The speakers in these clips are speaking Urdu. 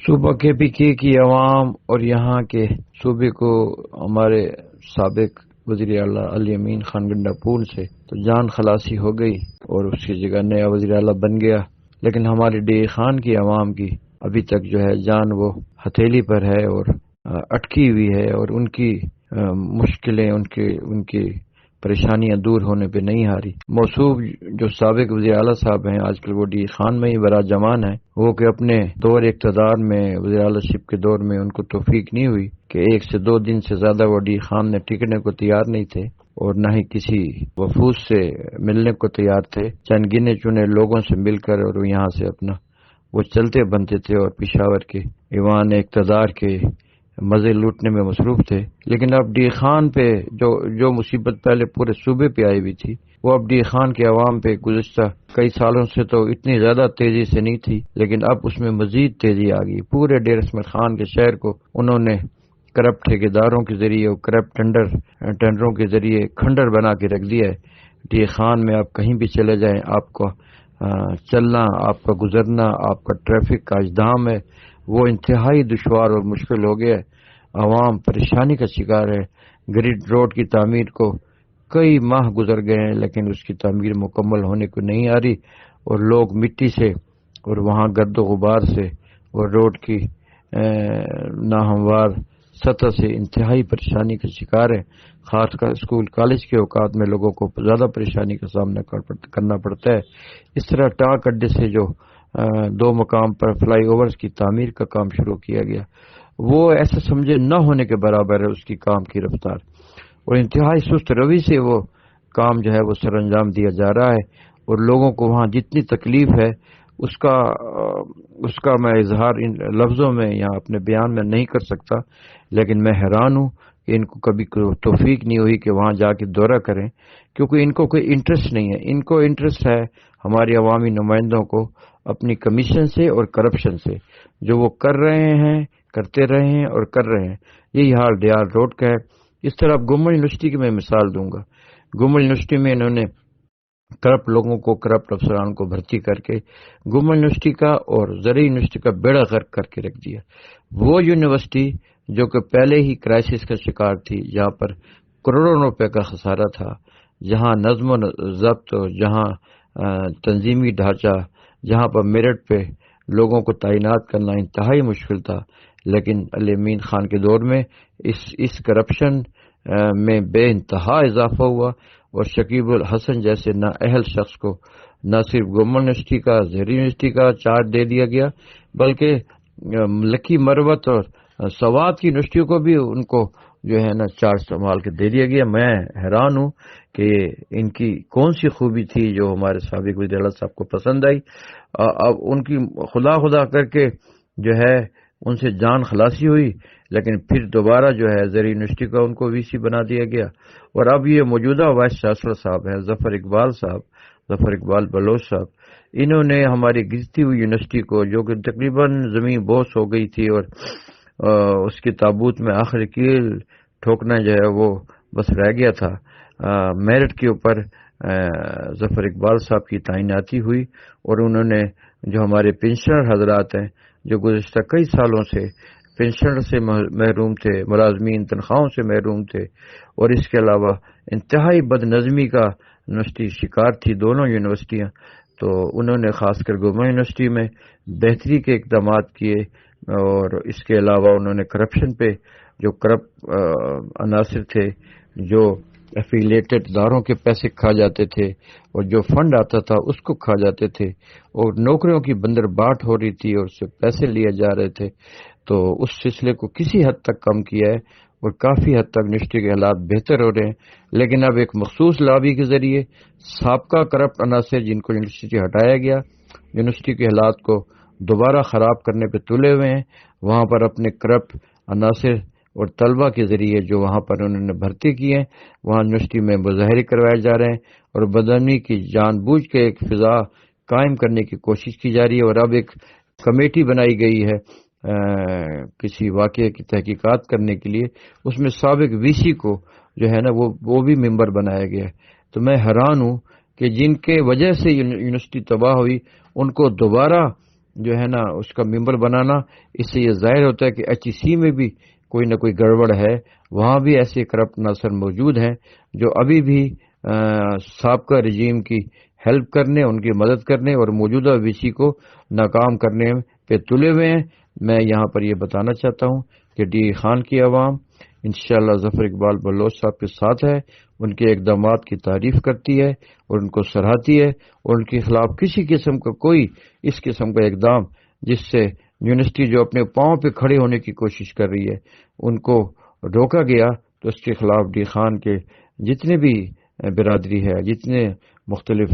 صوبہ کے پی کے کی عوام اور یہاں کے صوبے کو ہمارے سابق وزیر اعلیٰ علی امین خان گنڈا پور سے تو جان خلاصی ہو گئی اور اس کی جگہ نیا وزیر اعلیٰ بن گیا، لیکن ہمارے ڈی خان کی عوام کی ابھی تک جو ہے جان وہ ہتھیلی پر ہے اور اٹکی ہوئی ہے، اور ان کی مشکلیں ان کی پریشانیاں دور ہونے پہ نہیں آ رہی۔ موصوف جو سابق وزیر اعلیٰ صاحب ہیں، آج کل وہ ڈی خان میں ہی براجمان ہیں، وہ کہ اپنے دور اقتدار میں وزیر اعلیٰ شپ کے دور میں ان کو توفیق نہیں ہوئی کہ 1 سے 2 دن سے زیادہ وہ ڈی خان نے ٹکنے کو تیار نہیں تھے اور نہ ہی کسی وفود سے ملنے کو تیار تھے۔ چند گنے چنے لوگوں سے مل کر اور یہاں سے اپنا وہ چلتے بنتے تھے اور پشاور کے ایوان اقتدار کے مزے لوٹنے میں مصروف تھے۔ لیکن اب ڈی خان پہ جو مصیبت پہلے پورے صوبے پہ آئی ہوئی تھی، وہ اب ڈی خان کے عوام پہ گزشتہ کئی سالوں سے تو اتنی زیادہ تیزی سے نہیں تھی، لیکن اب اس میں مزید تیزی آ گئی۔ پورے ڈیر اسمت خان کے شہر کو انہوں نے کرپٹ ٹھیکیداروں کے ذریعے اور کرپٹ ٹینڈروں کے ذریعے کھنڈر بنا کے رکھ دیا ہے۔ ڈی خان میں آپ کہیں بھی چلے جائیں، آپ کو چلنا، آپ کا گزرنا، آپ کا ٹریفک کا اجدام ہے وہ انتہائی دشوار اور مشکل ہو گیا ہے۔ عوام پریشانی کا شکار ہے۔ گریڈ روڈ کی تعمیر کو کئی ماہ گزر گئے ہیں، لیکن اس کی تعمیر مکمل ہونے کو نہیں آ رہی، اور لوگ مٹی سے اور وہاں گرد و غبار سے اور روڈ کی ناہموار سطح سے انتہائی پریشانی کا شکار ہے۔ خاص کر اسکول کالج کے اوقات میں لوگوں کو زیادہ پریشانی کا سامنا کرنا پڑتا ہے۔ اس طرح ٹانک اڈے سے جو 2 مقام پر فلائی اوورز کی تعمیر کا کام شروع کیا گیا، وہ ایسا سمجھے نہ ہونے کے برابر ہے اس کی کام کی رفتار، اور انتہائی سست روی سے وہ کام جو ہے وہ سر انجام دیا جا رہا ہے، اور لوگوں کو وہاں جتنی تکلیف ہے اس کا میں اظہار ان لفظوں میں یا اپنے بیان میں نہیں کر سکتا، لیکن میں حیران ہوں کہ ان کو کبھی توفیق نہیں ہوئی کہ وہاں جا کے دورہ کریں، کیونکہ ان کو کوئی انٹرسٹ نہیں ہے۔ ان کو انٹرسٹ ہے ہمارے عوامی نمائندوں کو اپنی کمیشن سے اور کرپشن سے، جو وہ کر رہے ہیں، کرتے رہے ہیں اور کر رہے ہیں۔ یہی حال ڈیار روڈ کا ہے۔ اس طرح گمبل یونیورسٹی کی میں مثال دوں گا۔ گمبل یونیورسٹی میں انہوں نے کرپٹ لوگوں کو، کرپٹ افسران کو بھرتی کر کے گمبل یونیورسٹی کا اور زرعی یونیورسٹی کا بیڑا غرق کر کے رکھ دیا۔ وہ یونیورسٹی جو کہ پہلے ہی کرائسس کا شکار تھی، جہاں پر کروڑوں روپے کا خسارہ تھا، جہاں نظم و ضبط، جہاں تنظیمی ڈھانچہ، جہاں پر میرٹ پہ لوگوں کو تعینات کرنا انتہائی مشکل تھا، لیکن علی امین خان کے دور میں اس کرپشن میں بے انتہا اضافہ ہوا، اور شکیب الحسن جیسے نااہل شخص کو نہ صرف گورنمنٹ یونیورسٹی کا، زرعی یونیورسٹی کا چارج دے دیا گیا، بلکہ لکی مروت اور سوات کی یونیورسٹیوں کو بھی ان کو جو ہے نا چارج سنبھال کے دے دیا گیا۔ میں حیران ہوں کہ ان کی کون سی خوبی تھی جو ہمارے سابق وزیر اعلیٰ صاحب کو پسند آئی۔ اب ان کی خدا کر کے جو ہے ان سے جان خلاصی ہوئی، لیکن پھر دوبارہ جو ہے زرعی یونیورسٹی کا ان کو وی سی بنا دیا گیا، اور اب یہ موجودہ وائس چانسلر صاحب ہیں ظفر اقبال بلوچ صاحب، انہوں نے ہماری گرتی ہوئی یونیورسٹی کو، جو کہ تقریباً زمین بوس ہو گئی تھی اور اس کی تابوت میں آخر کیل ٹھوکنا جو ہے وہ بس رہ گیا تھا، میرٹ کے اوپر ظفر اقبال صاحب کی تعیناتی ہوئی، اور انہوں نے جو ہمارے پنشنر حضرات ہیں جو گزشتہ کئی سالوں سے پنشن سے محروم تھے، ملازمین تنخواہوں سے محروم تھے، اور اس کے علاوہ انتہائی بد نظمی کا یونیورسٹی شکار تھی دونوں یونیورسٹیاں، تو انہوں نے خاص کر گورنمنٹ یونیورسٹی میں بہتری کے اقدامات کیے، اور اس کے علاوہ انہوں نے کرپشن پہ جو کرپٹ عناصر تھے، جو ایفیلیٹڈ اداروں کے پیسے کھا جاتے تھے اور جو فنڈ آتا تھا اس کو کھا جاتے تھے، اور نوکریوں کی بندر باٹ ہو رہی تھی اور اس سے پیسے لیے جا رہے تھے، تو اس سلسلے کو کسی حد تک کم کیا ہے، اور کافی حد تک یونیورسٹی کے حالات بہتر ہو رہے ہیں۔ لیکن اب ایک مخصوص لابی کے ذریعے سابقہ کرپٹ عناصر جن کو یونیورسٹی سے ہٹایا گیا، یونیورسٹی کے حالات کو دوبارہ خراب کرنے پہ تلے ہوئے ہیں۔ وہاں پر اپنے کرپٹ عناصر اور طلبہ کے ذریعے جو وہاں پر انہوں نے بھرتی کی ہیں، وہاں یونیورسٹی میں مظاہرے کروائے جا رہے ہیں، اور بدامنی کی جان بوجھ کے ایک فضا قائم کرنے کی کوشش کی جا رہی ہے۔ اور اب ایک کمیٹی بنائی گئی ہے کسی واقعے کی تحقیقات کرنے کے لیے، اس میں سابق وی سی کو جو ہے نا وہ بھی ممبر بنایا گیا ہے۔ تو میں حیران ہوں کہ جن کے وجہ سے یونیورسٹی تباہ ہوئی، ان کو دوبارہ جو ہے نا اس کا ممبر بنانا، اس سے یہ ظاہر ہوتا ہے کہ ایچ ای سی میں بھی کوئی نہ کوئی گڑبڑ ہے، وہاں بھی ایسے کرپٹ عناصر موجود ہیں جو ابھی بھی سابقہ رجیم کی ہیلپ کرنے، ان کی مدد کرنے اور موجودہ وی سی کو ناکام کرنے پہ تلے ہوئے ہیں۔ میں یہاں پر یہ بتانا چاہتا ہوں کہ ڈی خان کی عوام انشاءاللہ ظفر اقبال بلوچ صاحب کے ساتھ ہے، ان کے اقدامات کی تعریف کرتی ہے اور ان کو سراہتی ہے، اور ان کے خلاف کسی قسم کا کوئی اس قسم کا اقدام جس سے یونیورسٹی جو اپنے پاؤں پہ کھڑے ہونے کی کوشش کر رہی ہے ان کو روکا گیا، تو اس کے خلاف ڈی خان کے جتنے بھی برادری ہے، جتنے مختلف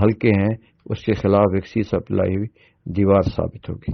حلقے ہیں، اس کے خلاف ایک سیسا پلائی ہوئی دیوار ثابت ہوگی۔